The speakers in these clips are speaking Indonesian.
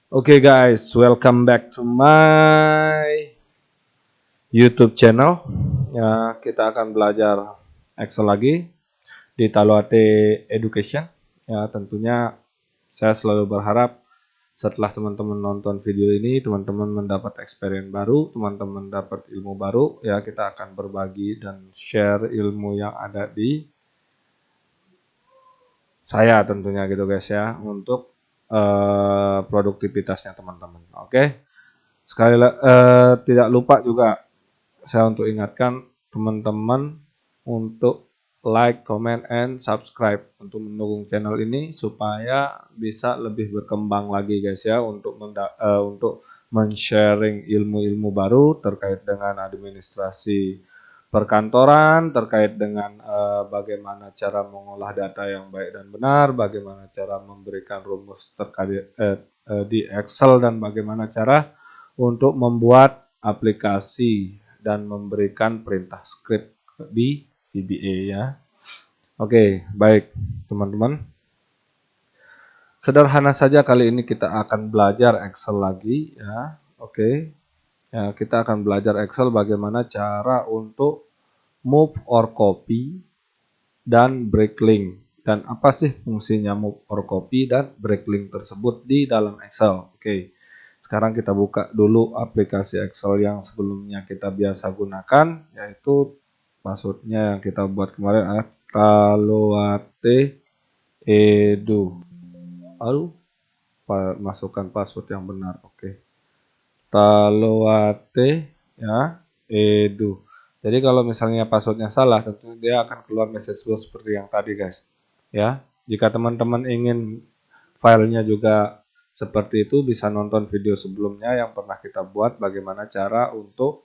Oke guys, welcome back to my YouTube channel. Ya, kita akan belajar Excel lagi di Taluate Education. Ya, tentunya saya selalu berharap setelah teman-teman nonton video ini, teman-teman mendapat experience baru, teman-teman dapat ilmu baru. Ya, kita akan berbagi dan share ilmu yang ada di saya tentunya gitu guys ya, untuk produktivitasnya teman-teman. Oke. Tidak lupa juga saya untuk ingatkan teman-teman untuk like, comment, and subscribe untuk mendukung channel ini supaya bisa lebih berkembang lagi guys ya, untuk men-sharing ilmu-ilmu baru terkait dengan administrasi perkantoran, terkait dengan bagaimana cara mengolah data yang baik dan benar, bagaimana cara memberikan rumus terkait di Excel, dan bagaimana cara untuk membuat aplikasi dan memberikan perintah script di VBA ya. Oke, baik teman-teman. Sederhana saja kali ini kita akan belajar Excel lagi ya. Oke. Ya, kita akan belajar Excel bagaimana cara untuk move or copy dan break link. Dan apa sih fungsinya move or copy dan break link tersebut di dalam Excel. Oke. Sekarang kita buka dulu aplikasi Excel yang sebelumnya kita biasa gunakan, yaitu passwordnya yang kita buat kemarin adalah Taluate Edu. Lalu masukkan password yang benar. Oke. Taluate ya Edu. Jadi kalau misalnya passwordnya salah, tentunya dia akan keluar message seperti yang tadi guys. Ya, jika teman-teman ingin filenya juga seperti itu, bisa nonton video sebelumnya yang pernah kita buat bagaimana cara untuk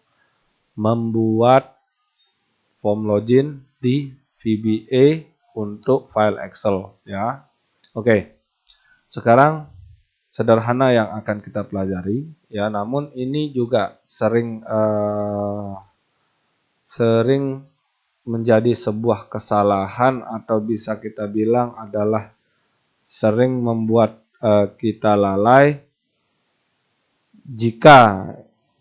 membuat form login di VBA untuk file Excel ya. Oke, sekarang sederhana yang akan kita pelajari ya, namun ini juga sering menjadi sebuah kesalahan, atau bisa kita bilang adalah sering membuat kita lalai jika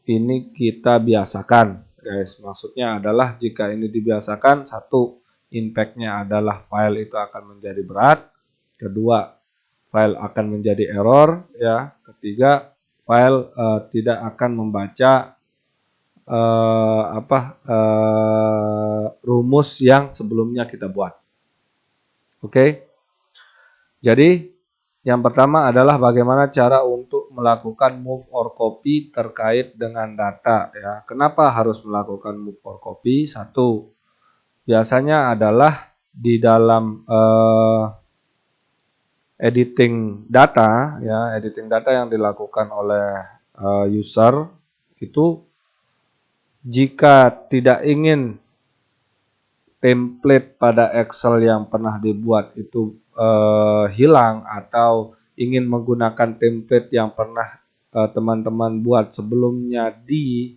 ini kita biasakan guys. Maksudnya adalah jika ini dibiasakan, satu, impact-nya adalah file itu akan menjadi berat, kedua, file akan menjadi error ya, ketiga, file tidak akan membaca rumus yang sebelumnya kita buat. Oke. Jadi yang pertama adalah bagaimana cara untuk melakukan move or copy terkait dengan data ya. Kenapa harus melakukan move or copy? Satu, biasanya adalah di dalam editing data ya, editing data yang dilakukan oleh user itu, jika tidak ingin template pada Excel yang pernah dibuat itu hilang, atau ingin menggunakan template yang pernah teman-teman buat sebelumnya di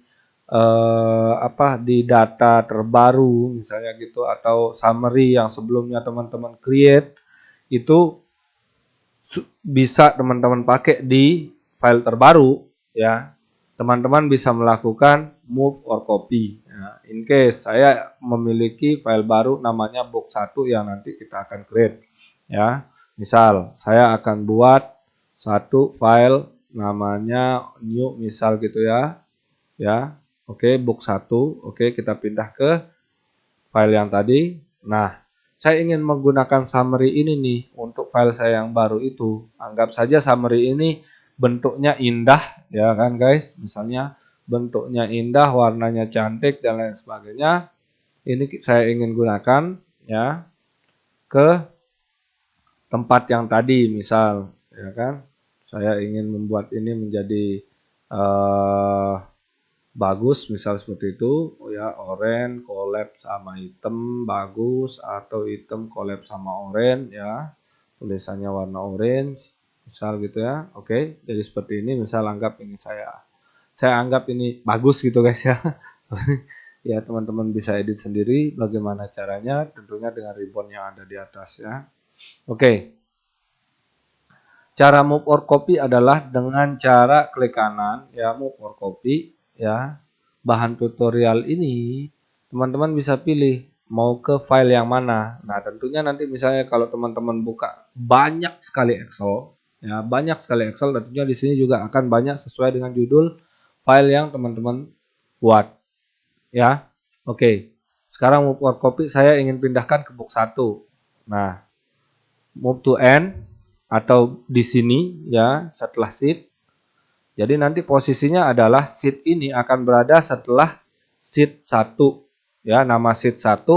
data terbaru misalnya gitu, atau summary yang sebelumnya teman-teman create, itu bisa teman-teman pakai di file terbaru ya. Teman-teman bisa melakukan move or copy. Nah, in case saya memiliki file baru namanya box 1 yang nanti kita akan create ya. Misal saya akan buat satu file namanya new misal gitu ya. Ya. Oke, box 1. Oke, kita pindah ke file yang tadi. Nah, saya ingin menggunakan summary ini nih untuk file saya yang baru itu. Anggap saja summary ini bentuknya indah ya kan guys. Misalnya bentuknya indah, warnanya cantik dan lain sebagainya. Ini saya ingin gunakan ya ke tempat yang tadi misal ya kan. Saya ingin membuat ini menjadi bagus misal seperti itu ya, orange collab sama hitam bagus, atau hitam collab sama orange ya, tulisannya warna orange misal gitu ya. Oke, jadi seperti ini misal, anggap ini saya anggap ini bagus gitu guys ya. Ya, teman-teman bisa edit sendiri bagaimana caranya, tentunya dengan ribbon yang ada di atas ya. Oke, Cara move or copy adalah dengan cara klik kanan ya, move or copy ya. Bahan tutorial ini teman-teman bisa pilih mau ke file yang mana. Nah, tentunya nanti misalnya kalau teman-teman buka banyak sekali Excel ya, banyak sekali Excel, tentunya di sini juga akan banyak sesuai dengan judul file yang teman-teman buat ya. Oke. Sekarang move or copy saya ingin pindahkan ke box 1. Nah, move to end atau di sini ya setelah sheet. Jadi nanti posisinya adalah sheet ini akan berada setelah sheet 1 ya, nama sheet 1.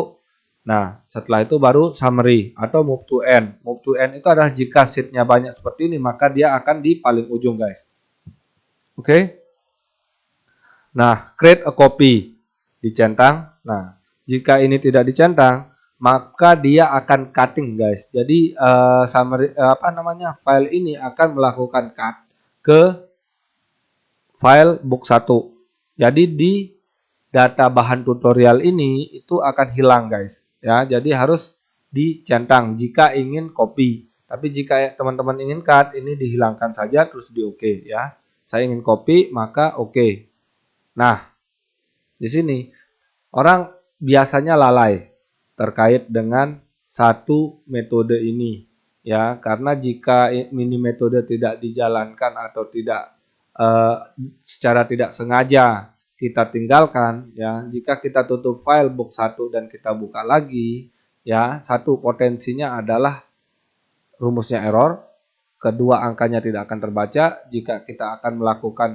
Nah, setelah itu baru summary atau move to end. Move to end itu adalah jika sheetnya banyak seperti ini maka dia akan di paling ujung, guys. Oke. Nah, create a copy dicentang. Nah, jika ini tidak dicentang maka dia akan cutting, guys. Jadi summary file ini akan melakukan cut ke file book 1. Jadi di data bahan tutorial ini itu akan hilang, guys. Ya, jadi harus dicentang jika ingin copy. Tapi jika teman-teman ingin cut, ini dihilangkan saja terus di oke ya. Saya ingin copy maka oke. Nah, di sini orang biasanya lalai terkait dengan satu metode ini ya, karena jika ini metode tidak dijalankan atau tidak secara tidak sengaja kita tinggalkan ya, jika kita tutup file box 1 dan kita buka lagi ya, satu potensinya adalah rumusnya error, kedua angkanya tidak akan terbaca jika kita akan melakukan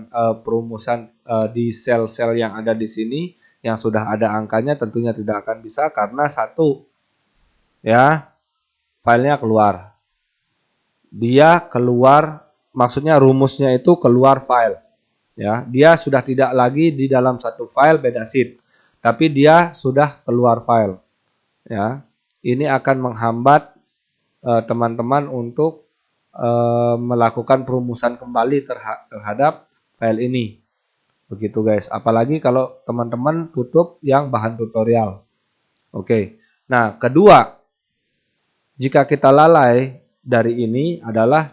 perumusan di sel-sel yang ada di sini yang sudah ada angkanya, tentunya tidak akan bisa karena satu ya filenya keluar. Dia keluar, maksudnya rumusnya itu keluar file. Ya, dia sudah tidak lagi di dalam satu file beda sheet, tapi dia sudah keluar file. Ya, ini akan menghambat teman-teman untuk melakukan perumusan kembali terhadap file ini. Begitu, guys. Apalagi kalau teman-teman tutup yang bahan tutorial. Oke. Nah, kedua, jika kita lalai dari ini adalah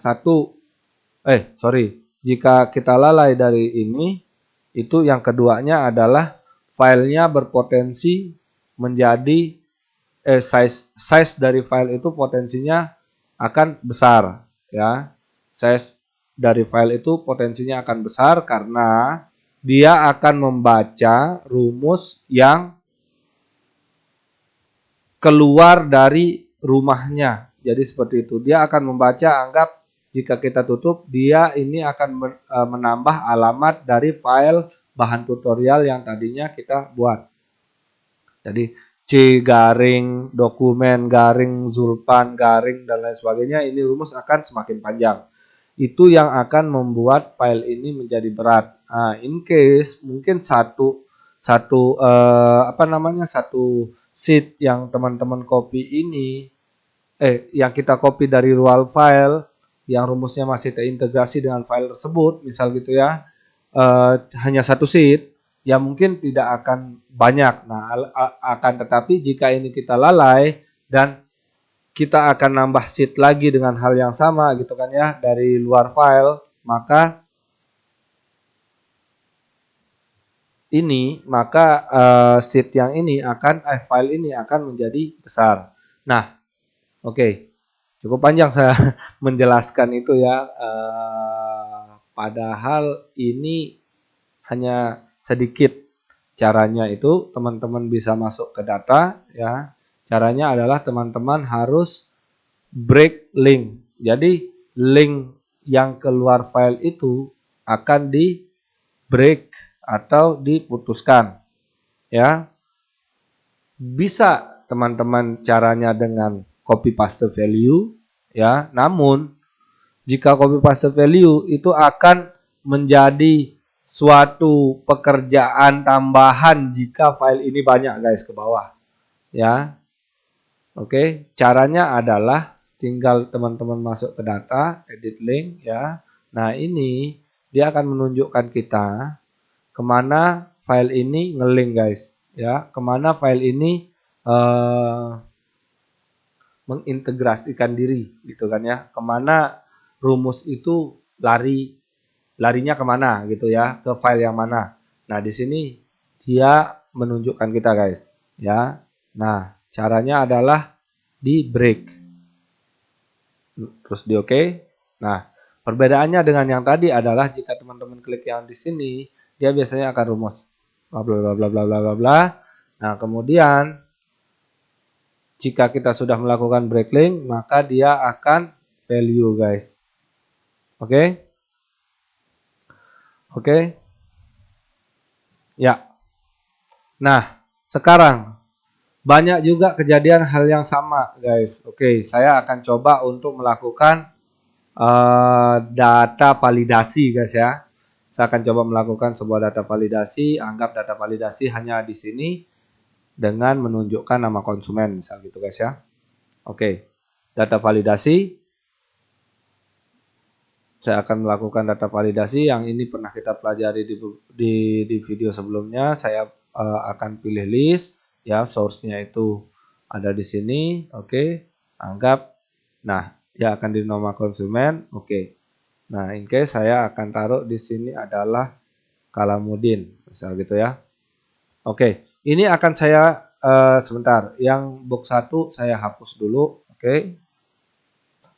jika kita lalai dari ini, itu yang keduanya adalah filenya berpotensi menjadi size dari file itu potensinya akan besar ya. Size dari file itu potensinya akan besar karena dia akan membaca rumus yang keluar dari rumahnya. Jadi seperti itu. Dia akan membaca, anggap jika kita tutup, dia ini akan menambah alamat dari file bahan tutorial yang tadinya kita buat. Jadi C garing dokumen garing Zulpan garing dan lain sebagainya, ini rumus akan semakin panjang. Itu yang akan membuat file ini menjadi berat. Nah, in case mungkin satu sheet yang teman-teman copy ini yang kita copy dari raw file yang rumusnya masih terintegrasi dengan file tersebut, misal gitu ya, hanya satu sheet, ya mungkin tidak akan banyak. Nah, akan tetapi jika ini kita lalai dan kita akan nambah sheet lagi dengan hal yang sama gitu kan ya dari luar file, maka sheet yang ini file ini akan menjadi besar. Nah, oke. Cukup panjang saya menjelaskan itu ya. Padahal ini hanya sedikit caranya. Itu teman-teman bisa masuk ke data ya. Caranya adalah teman-teman harus break link. Jadi link yang keluar file itu akan di break atau diputuskan ya. Bisa teman-teman caranya dengan copy paste value ya. Namun jika copy paste value itu akan menjadi suatu pekerjaan tambahan jika file ini banyak, guys, ke bawah ya. Oke, caranya adalah tinggal teman-teman masuk ke data, edit link ya. Nah, ini dia akan menunjukkan kita kemana file ini ngelink, guys ya, kemana file ini mengintegrasikan diri gitu kan ya, kemana rumus itu larinya kemana gitu ya, ke file yang mana. Nah, di sini dia menunjukkan kita guys, ya. Nah, caranya adalah di break, terus di oke. Nah, perbedaannya dengan yang tadi adalah jika teman-teman klik yang di sini, dia biasanya akan rumus bla bla bla bla bla bla bla bla. Nah, kemudian jika kita sudah melakukan break link, maka dia akan value guys. Oke? Oke? Ya. Nah, sekarang banyak juga kejadian hal yang sama guys. Oke, saya akan coba untuk melakukan data validasi guys ya. Saya akan coba melakukan sebuah data validasi. Anggap data validasi hanya di sini dengan menunjukkan nama konsumen misal gitu guys ya. Oke, data validasi. Saya akan melakukan data validasi yang ini pernah kita pelajari di video sebelumnya. Saya akan pilih list ya, source-nya itu ada di sini. Oke, anggap. Nah, dia akan di nama konsumen. Oke. Nah, in case saya akan taruh di sini adalah Kalamudin, misal gitu ya. Oke, ini akan saya sebentar. Yang box 1 saya hapus dulu. Oke.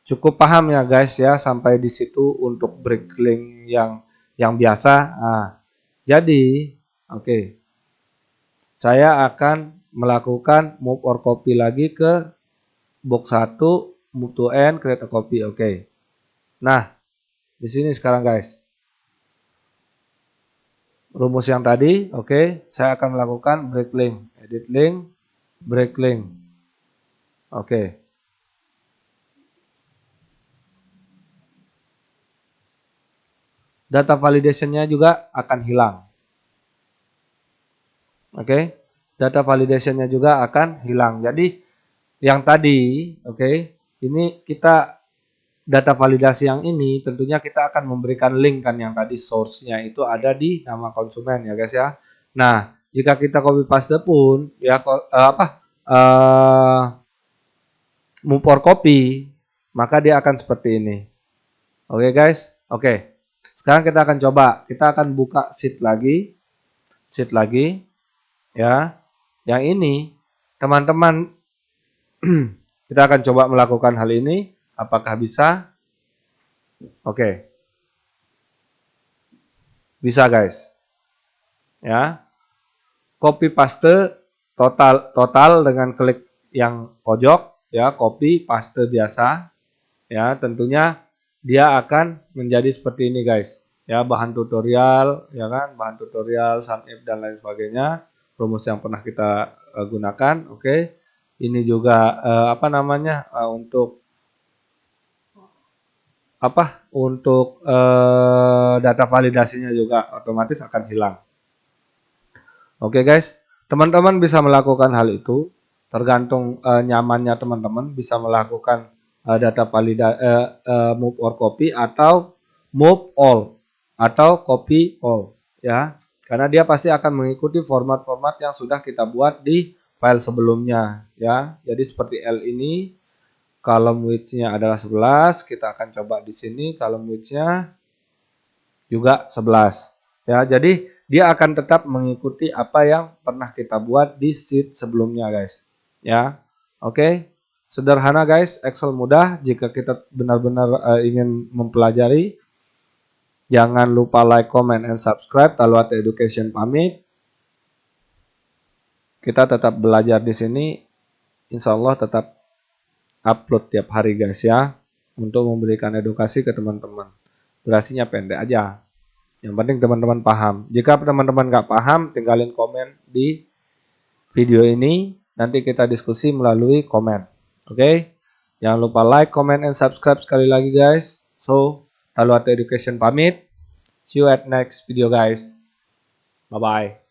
Cukup paham ya guys ya sampai di situ untuk break link yang biasa. Nah, jadi oke. Saya akan melakukan move or copy lagi ke box 1, move to end, create a copy. Oke. Nah, di sini sekarang guys. Rumus yang tadi, oke, saya akan melakukan break link, edit link, break link. Oke. Data validation-nya juga akan hilang. Oke. Data validation-nya juga akan hilang. Jadi yang tadi, oke, ini kita data validasi yang ini tentunya kita akan memberikan link kan yang tadi source-nya itu ada di nama konsumen ya guys ya. Nah, jika kita copy paste pun ya move or copy, maka dia akan seperti ini. Oke guys, oke. Sekarang kita akan coba, kita akan buka sheet lagi, ya. Yang ini, teman-teman, kita akan coba melakukan hal ini. Apakah bisa? Oke, bisa guys. Ya, copy paste total dengan klik yang pojok, ya, copy paste biasa. Ya, tentunya dia akan menjadi seperti ini guys. Ya, bahan tutorial, ya kan, bahan tutorial, sum if dan lain sebagainya, rumus yang pernah kita gunakan. Oke. Ini juga untuk data validasinya juga otomatis akan hilang. Oke guys, teman-teman bisa melakukan hal itu tergantung nyamannya teman-teman, bisa melakukan data move or copy atau move all atau copy all ya. Karena dia pasti akan mengikuti format-format yang sudah kita buat di file sebelumnya ya. Jadi seperti L ini column width-nya adalah 11, kita akan coba di sini column width-nya juga 11 ya. Jadi dia akan tetap mengikuti apa yang pernah kita buat di sheet sebelumnya guys ya. Oke, sederhana guys, Excel mudah jika kita benar-benar ingin mempelajari. Jangan lupa like, comment, and subscribe. Taluat Education pamit. Kita tetap belajar di sini, insya Allah tetap upload tiap hari guys ya, untuk memberikan edukasi ke teman-teman. Durasinya pendek aja. Yang penting teman-teman paham. Jika teman-teman nggak paham, tinggalin komen di video ini. Nanti kita diskusi melalui komen. Oke? Jangan lupa like, comment, and subscribe sekali lagi guys. So, Taluat Education pamit. See you at next video guys. Bye-bye.